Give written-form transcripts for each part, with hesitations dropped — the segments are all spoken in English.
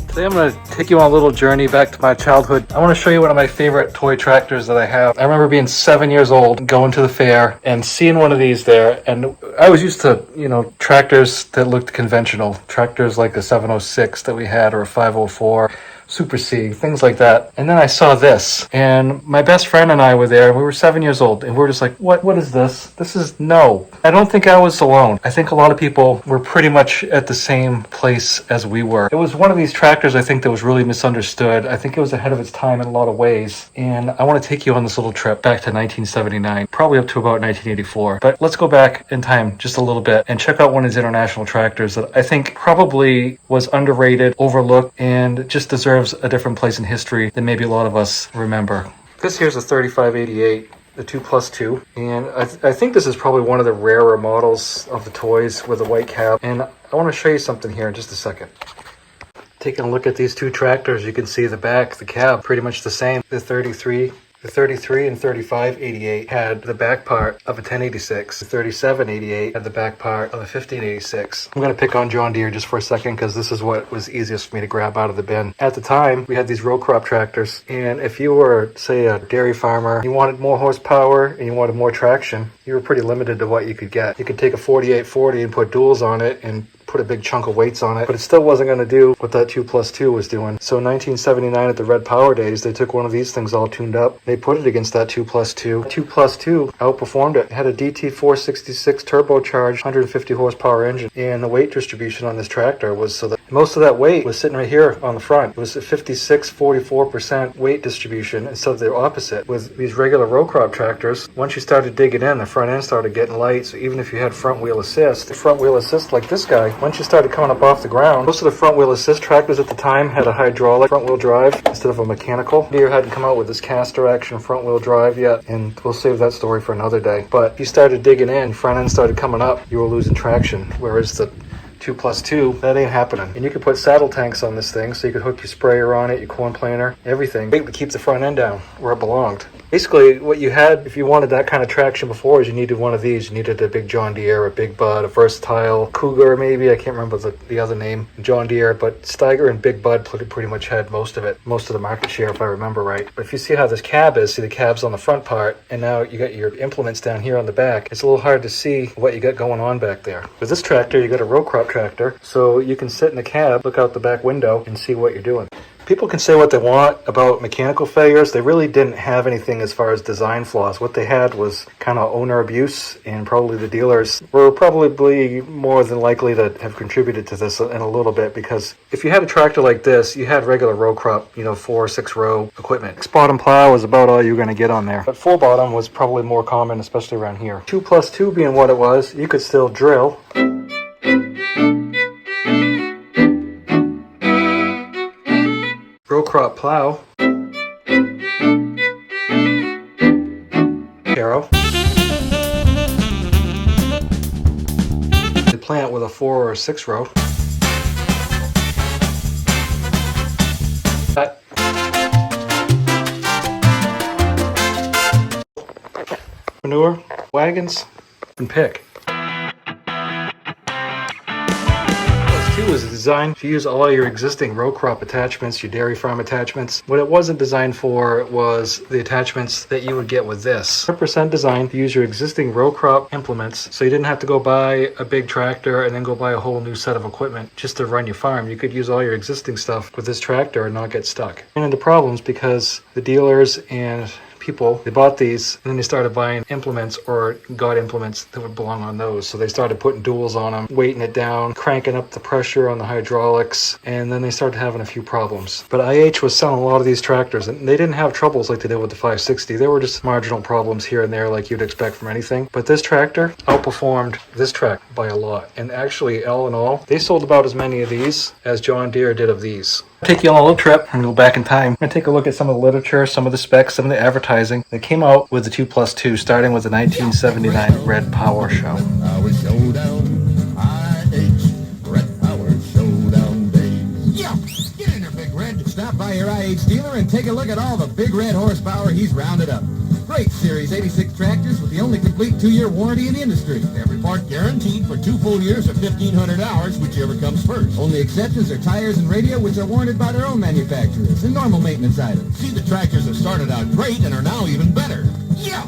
Today I'm going to take you on a little journey back to my childhood. I want to show you one of my favorite toy tractors that I have. I remember being 7 years old, going to the fair and seeing one of these there. And I was used to, tractors that looked conventional. Tractors like a 706 that we had or a 504. Super C, things like that. And then I saw this, and my best friend and I were there, and we were 7 years old, and we were just like, what is this? This is no. I don't think I was alone. I think a lot of people were pretty much at the same place as we were. It was one of these tractors, I think, that was really misunderstood. I think it was ahead of its time in a lot of ways, and I want to take you on this little trip back to 1979, probably up to about 1984. But let's go back in time just a little bit and check out one of these international tractors that I think probably was underrated, overlooked, and just deserves a different place in history than maybe a lot of us remember. This here's a 3588, the 2+2, and I think this is probably one of the rarer models of the toys with a white cab, and I want to show you something here in just a second. Taking a look at these two tractors, you can see the back, the cab, pretty much the same. The 33 and 3588 had the back part of a 1086. The 3788 had the back part of a 1586. I'm going to pick on John Deere just for a second because this is what was easiest for me to grab out of the bin. At the time, we had these row crop tractors, and if you were, say, a dairy farmer, you wanted more horsepower and you wanted more traction, you were pretty limited to what you could get. You could take a 4840 and put duals on it and put a big chunk of weights on it, but it still wasn't going to do what that 2+2 was doing. So in 1979 at the Red Power days, they took one of these things all tuned up. They put it against that 2+2. 2+2 outperformed it. It had a DT466 turbocharged 150 horsepower engine, and the weight distribution on this tractor was so that most of that weight was sitting right here on the front. It was a 56-44% weight distribution instead of the opposite. With these regular row crop tractors, once you started digging in, the front end started getting light, so even if you had front wheel assist, the front wheel assist like this guy, once you started coming up off the ground, most of the front wheel assist tractors at the time had a hydraulic front wheel drive instead of a mechanical. Deere hadn't come out with this caster action front wheel drive yet, and we'll save that story for another day. But if you started digging in, front end started coming up, you were losing traction, whereas the 2+2, that ain't happening. And you could put saddle tanks on this thing, so you could hook your sprayer on it, your corn planter, everything. It would keep the front end down where it belonged. Basically, what you had, if you wanted that kind of traction before, is you needed one of these. You needed a big John Deere, a Big Bud, a Versatile, Cougar maybe, I can't remember the other name, John Deere, but Steiger and Big Bud pretty much had most of it, most of the market share if I remember right. But if you see how this cab is, see the cab's on the front part, and now you got your implements down here on the back, it's a little hard to see what you got going on back there. With this tractor, you got a row crop tractor, so you can sit in the cab, look out the back window, and see what you're doing. People can say what they want about mechanical failures. They really didn't have anything as far as design flaws. What they had was kind of owner abuse, and probably the dealers were probably more than likely to have contributed to this in a little bit, because if you had a tractor like this, you had regular row crop, 4 or 6 row equipment. 6 bottom plow was about all you were going to get on there. But 4 bottom was probably more common, especially around here. 2+2 being what it was, you could still drill. Row crop plow, harrow, the plant with a 4 or 6 row, manure, wagons, and pick. Was designed to use all your existing row crop attachments, your dairy farm attachments. What it wasn't designed for was the attachments that you would get with this. 100% designed to use your existing row crop implements, so you didn't have to go buy a big tractor and then go buy a whole new set of equipment just to run your farm. You could use all your existing stuff with this tractor and not get stuck. And into problems because the dealers and people, they bought these and then they started buying implements or got implements that would belong on those. So they started putting duals on them, weighting it down, cranking up the pressure on the hydraulics, and then they started having a few problems. But IH was selling a lot of these tractors, and they didn't have troubles like they did with the 560. There were just marginal problems here and there like you'd expect from anything. But this tractor outperformed this tractor by a lot. And actually, all in all, they sold about as many of these as John Deere did of these. I'll take you on a little trip and go back in time. I'm going to take a look at some of the literature, some of the specs, some of the advertising that came out with the 2+2, starting with the 1979 Red Power Show. Get in there, Big Red. Stop by your IH dealer and take a look at all the big red horsepower he's rounded up. Great Series 86 tractors with the only complete 2-year warranty in the industry. Every part guaranteed for 2 full years or 1,500 hours, whichever comes first. Only exceptions are tires and radio, which are warranted by their own manufacturers, and normal maintenance items. See, the tractors have started out great and are now even better. Yeah!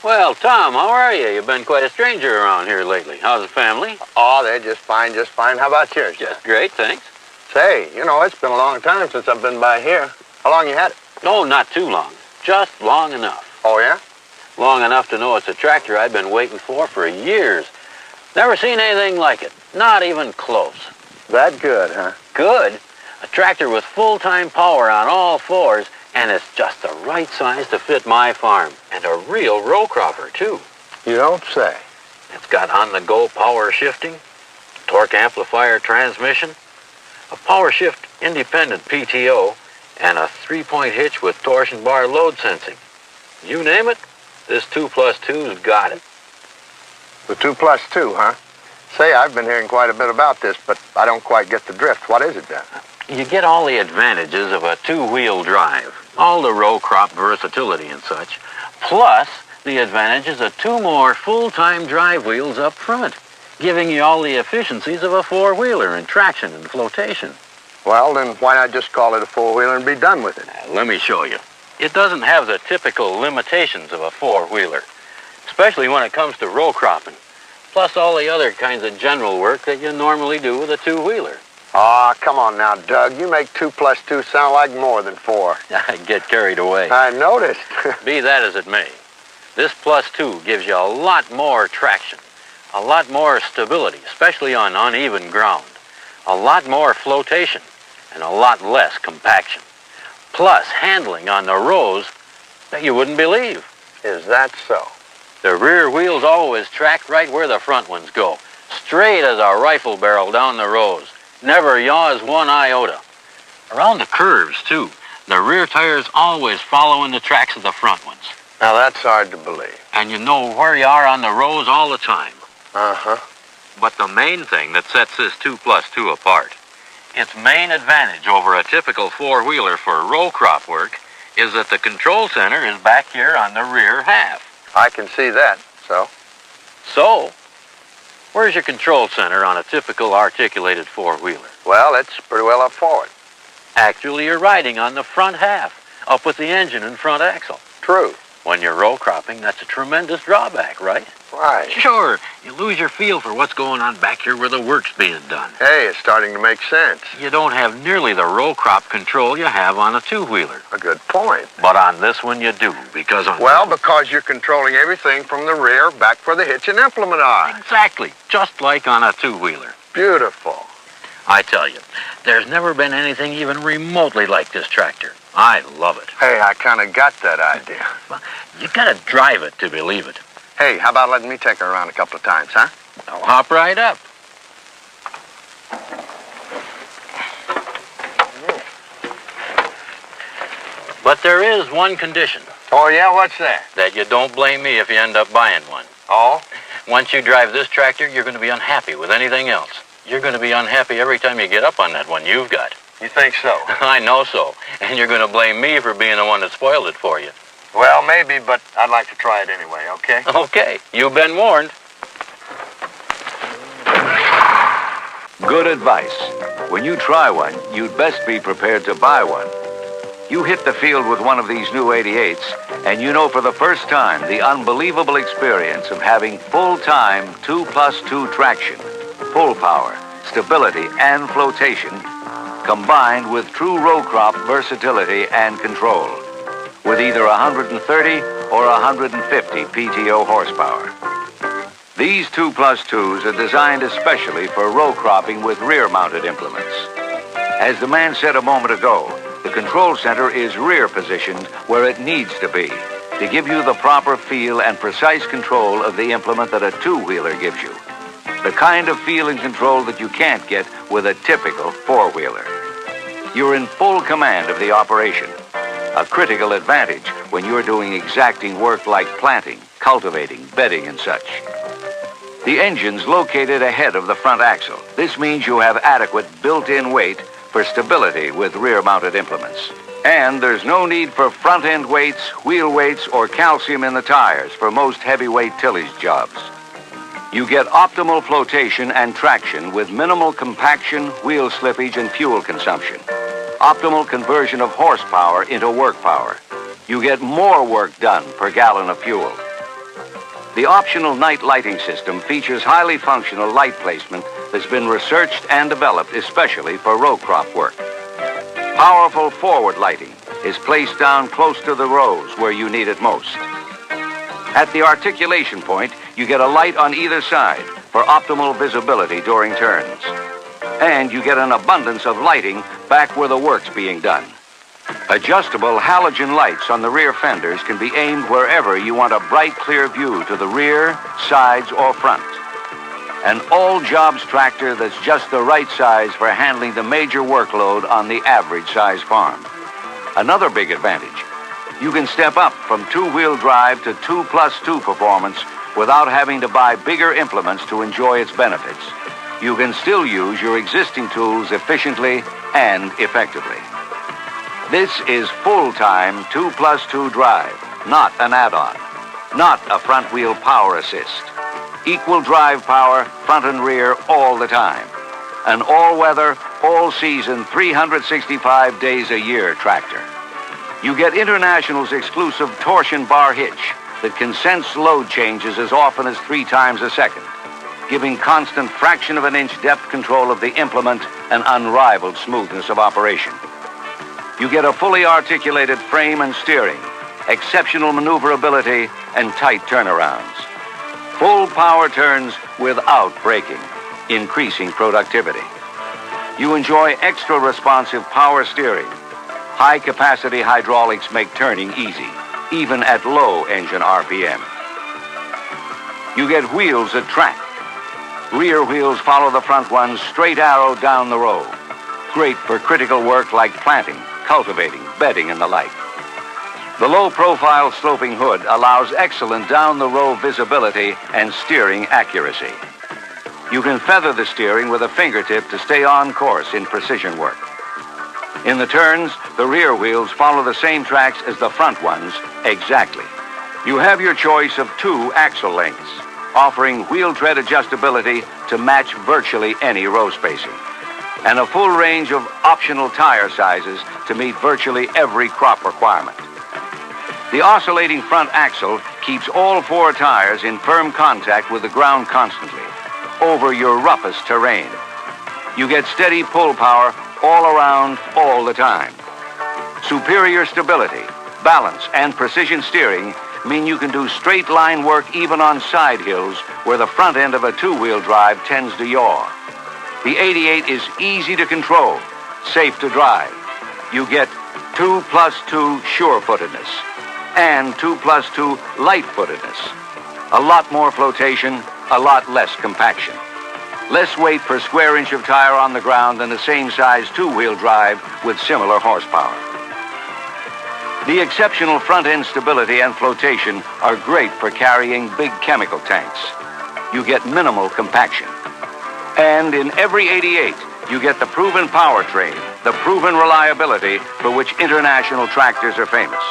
Well, Tom, how are you? You've been quite a stranger around here lately. How's the family? Oh, they're just fine, just fine. How about yours? Just great, thanks. Say, you know, it's been a long time since I've been by here. How long you had it? No, not too long. Just long enough. Oh, yeah? Long enough to know it's a tractor I've been waiting for years. Never seen anything like it. Not even close. That good, huh? Good? A tractor with full-time power on all fours, and it's just the right size to fit my farm. And a real row cropper, too. You don't say. It's got on-the-go power shifting, torque amplifier transmission, a power shift independent PTO, and a 3-point hitch with torsion bar load sensing. You name it, this 2+2's got it. The 2+2, huh? Say, I've been hearing quite a bit about this, but I don't quite get the drift. What is it then? You get all the advantages of a two-wheel drive, all the row crop versatility and such, plus the advantages of 2 more full-time drive wheels up front, giving you all the efficiencies of a four-wheeler in traction and flotation. Well, then why not just call it a four-wheeler and be done with it? Let me show you. It doesn't have the typical limitations of a four-wheeler, especially when it comes to row cropping, plus all the other kinds of general work that you normally do with a two-wheeler. Aw, come on now, Doug. You make 2+2 sound like more than 4. I get carried away. I noticed. Be that as it may, this +2 gives you a lot more traction, a lot more stability, especially on uneven ground, a lot more flotation, and a lot less compaction. Plus handling on the rows that you wouldn't believe. Is that so? The rear wheels always track right where the front ones go, straight as a rifle barrel down the rows. Never yaws one iota. Around the curves, too, the rear tires always following the tracks of the front ones. Now that's hard to believe. And you know where you are on the rows all the time. Uh-huh. But the main thing that sets this 2+2 apart, its main advantage over a typical four-wheeler for row crop work, is that the control center is back here on the rear half. I can see that, so? So, where's your control center on a typical articulated four-wheeler? Well, it's pretty well up forward. Actually, you're riding on the front half, up with the engine and front axle. True. When you're row cropping, that's a tremendous drawback, right? Right. Sure, you lose your feel for what's going on back here where the work's being done. Hey, it's starting to make sense. You don't have nearly the row crop control you have on a two-wheeler. A good point. But on this one you do, because on... Well, because you're controlling everything from the rear back where the hitch and implement are. Exactly, just like on a two-wheeler. Beautiful. I tell you, there's never been anything even remotely like this tractor. I love it. Hey, I kind of got that idea. Well, you gotta drive it to believe it. Hey, how about letting me take her around a couple of times, huh? I'll hop right up. But there is one condition. Oh, yeah? What's that? That you don't blame me if you end up buying one. Oh? Once you drive this tractor, you're going to be unhappy with anything else. You're going to be unhappy every time you get up on that one you've got. You think so? I know so. And you're going to blame me for being the one that spoiled it for you. Well, maybe, but I'd like to try it anyway, okay? Okay, you've been warned. Good advice. When you try one, you'd best be prepared to buy one. You hit the field with one of these new 88s, and you know for the first time the unbelievable experience of having full-time 2+2 traction, pull power, stability, and flotation, combined with true row crop versatility and control, with either 130 or 150 PTO horsepower. These 2+2s are designed especially for row cropping with rear-mounted implements. As the man said a moment ago, the control center is rear positioned where it needs to be to give you the proper feel and precise control of the implement that a two-wheeler gives you. The kind of feel and control that you can't get with a typical four-wheeler. You're in full command of the operation, a critical advantage when you're doing exacting work like planting, cultivating, bedding, and such. The engine's located ahead of the front axle. This means you have adequate built-in weight for stability with rear-mounted implements. And there's no need for front-end weights, wheel weights, or calcium in the tires for most heavyweight tillage jobs. You get optimal flotation and traction with minimal compaction, wheel slippage, and fuel consumption. Optimal conversion of horsepower into work power. You get more work done per gallon of fuel. The optional night lighting system features highly functional light placement that's been researched and developed especially for row crop work. Powerful forward lighting is placed down close to the rows where you need it most. At the articulation point, you get a light on either side for optimal visibility during turns. And you get an abundance of lighting back where the work's being done. Adjustable halogen lights on the rear fenders can be aimed wherever you want a bright, clear view to the rear, sides, or front. An all-jobs tractor that's just the right size for handling the major workload on the average-size farm. Another big advantage, you can step up from two-wheel drive to 2+2 performance without having to buy bigger implements to enjoy its benefits. You can still use your existing tools efficiently and effectively. This is full-time 2+2 drive, not an add-on, not a front-wheel power assist. Equal drive power, front and rear, all the time. An all-weather, all-season, 365 days a year tractor. You get International's exclusive torsion bar hitch that can sense load changes as often as 3 times a second, giving constant fraction of an inch depth control of the implement and unrivaled smoothness of operation. You get a fully articulated frame and steering, exceptional maneuverability, and tight turnarounds. Full power turns without braking, increasing productivity. You enjoy extra responsive power steering. High-capacity hydraulics make turning easy, even at low engine RPM. You get wheels that track. Rear wheels follow the front ones straight arrow down the row. Great for critical work like planting, cultivating, bedding, and the like. The low-profile sloping hood allows excellent down-the-row visibility and steering accuracy. You can feather the steering with a fingertip to stay on course in precision work. In the turns, the rear wheels follow the same tracks as the front ones exactly. You have your choice of 2 axle lengths, offering wheel tread adjustability to match virtually any row spacing, and a full range of optional tire sizes to meet virtually every crop requirement. The oscillating front axle keeps all 4 tires in firm contact with the ground constantly, over your roughest terrain. You get steady pull power all around, all the time. Superior stability, balance, and precision steering mean you can do straight line work even on side hills where the front end of a 2-wheel drive tends to yaw. The 88 is easy to control, safe to drive. You get 2+2 sure-footedness and 2+2 light-footedness. A lot more flotation, a lot less compaction. Less weight per square inch of tire on the ground than the same size 2-wheel drive with similar horsepower. The exceptional front-end stability and flotation are great for carrying big chemical tanks. You get minimal compaction. And in every 88, you get the proven powertrain, the proven reliability for which International tractors are famous.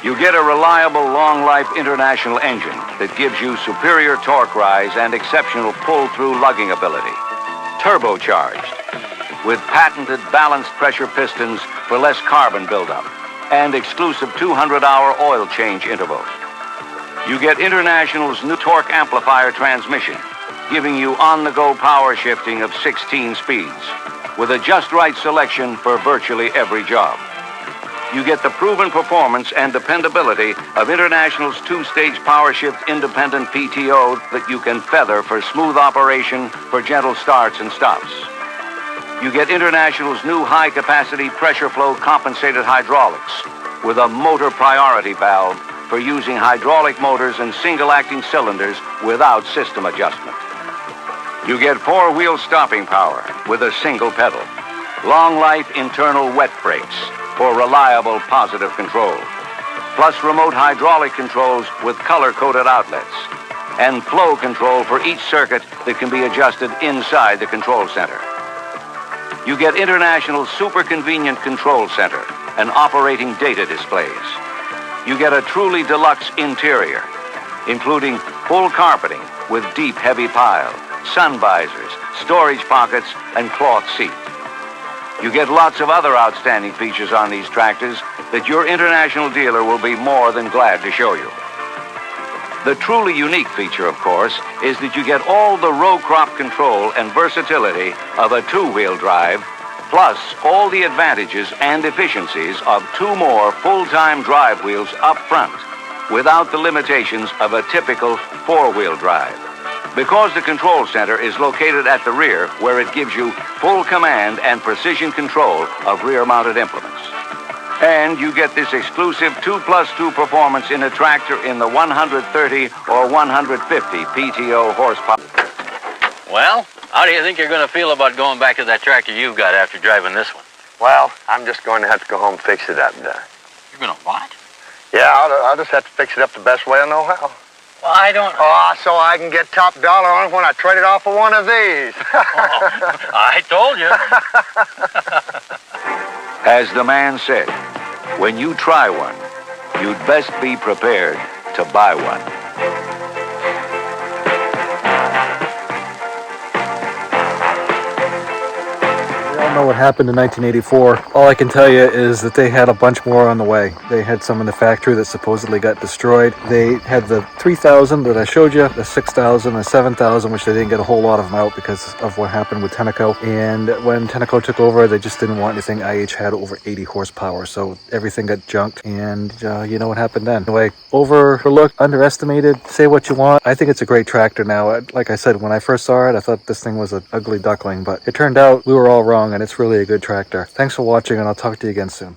You get a reliable, long-life International engine that gives you superior torque rise and exceptional pull-through lugging ability. Turbocharged, with patented balanced pressure pistons for less carbon buildup and exclusive 200-hour oil change intervals. You get International's new torque amplifier transmission, giving you on-the-go power shifting of 16 speeds, with a just right selection for virtually every job. You get the proven performance and dependability of International's two-stage power shift independent PTO that you can feather for smooth operation for gentle starts and stops. You get International's new high-capacity pressure flow compensated hydraulics with a motor priority valve for using hydraulic motors and single-acting cylinders without system adjustment. You get four-wheel stopping power with a single pedal, long-life internal wet brakes for reliable positive control, plus remote hydraulic controls with color-coded outlets, and flow control for each circuit that can be adjusted inside the control center. You get International's super convenient control center and operating data displays. You get a truly deluxe interior, including full carpeting with deep heavy pile, sun visors, storage pockets, and cloth seat. You get lots of other outstanding features on these tractors that your International dealer will be more than glad to show you. The truly unique feature, of course, is that you get all the row crop control and versatility of a two-wheel drive, plus all the advantages and efficiencies of two more full-time drive wheels up front, without the limitations of a typical four-wheel drive. Because the control center is located at the rear, where it gives you full command and precision control of rear-mounted implements. And you get this exclusive 2+2 performance in a tractor in the 130 or 150 PTO horsepower. Well, how do you think you're going to feel about going back to that tractor you've got after driving this one? Well, I'm just going to have to go home and fix it up. You're going to what? Yeah, I'll just have to fix it up the best way I know how. Well, I don't... Oh, so I can get top dollar on it when I trade it off for one of these. I told you. As the man said, when you try one, you'd best be prepared to buy one. We all know what happened in 1984. All I can tell you is that they had a bunch more on the way. They had some in the factory that supposedly got destroyed. They had the 3000 that I showed you, the 6000, the 7000, which they didn't get a whole lot of them out because of what happened with Tenneco. And when Tenneco took over, they just didn't want anything IH had over 80 horsepower. So everything got junked, and you know what happened then. Anyway, overlooked, underestimated, say what you want. I think it's a great tractor now. Like I said, when I first saw it, I thought this thing was an ugly duckling, but it turned out we were all wrong, and it's really a good tractor. Thanks for watching, and I'll talk to you again soon.